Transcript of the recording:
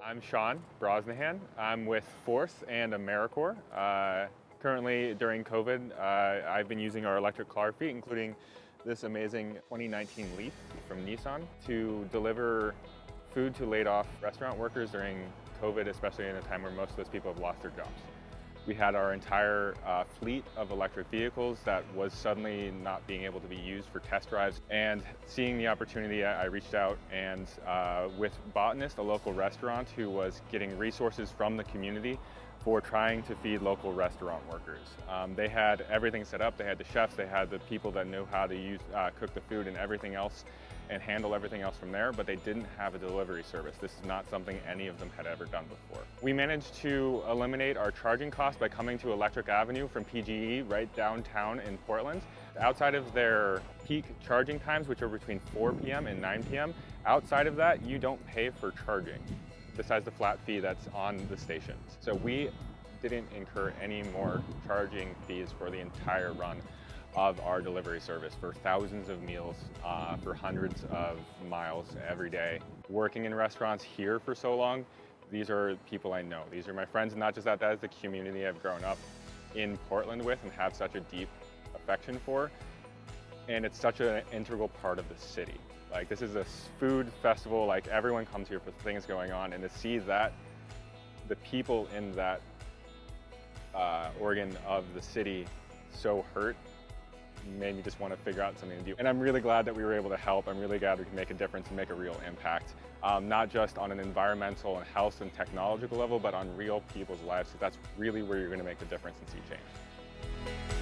I'm Sean Brosnihan. I'm with Force and AmeriCorps. Currently, during COVID, I've been using our electric car fleet, including this amazing 2019 Leaf from Nissan, to deliver food to laid-off restaurant workers during COVID, especially in a time where most of those people have lost their jobs. We had our entire fleet of electric vehicles that was suddenly not being able to be used for test drives. And seeing the opportunity, I reached out and with Botanist, a local restaurant who was getting resources from the community for trying to feed local restaurant workers. They had everything set up. They had the chefs, they had the people that knew how to cook the food and everything else and handle everything else from there, but they didn't have a delivery service. This is not something any of them had ever done before. We managed to eliminate our charging costs by coming to Electric Avenue from PGE right downtown in Portland. Outside of their peak charging times, which are between 4 p.m. and 9 p.m., outside of that, you don't pay for charging, besides the flat fee that's on the stations. So we didn't incur any more charging fees for the entire run of our delivery service for thousands of meals, for hundreds of miles every day. Working in restaurants here for so long, these are people I know. These are my friends, and not just that, that is the community I've grown up in Portland with and have such a deep affection for. And it's such an integral part of the city. Like, this is a food festival, like everyone comes here for things going on, and to see that, the people in that organ of the city so hurt, made me just want to figure out something to do. And I'm really glad that we were able to help. I'm really glad we can make a difference and make a real impact, not just on an environmental and health and technological level, but on real people's lives. So that's really where you're going to make the difference and see change.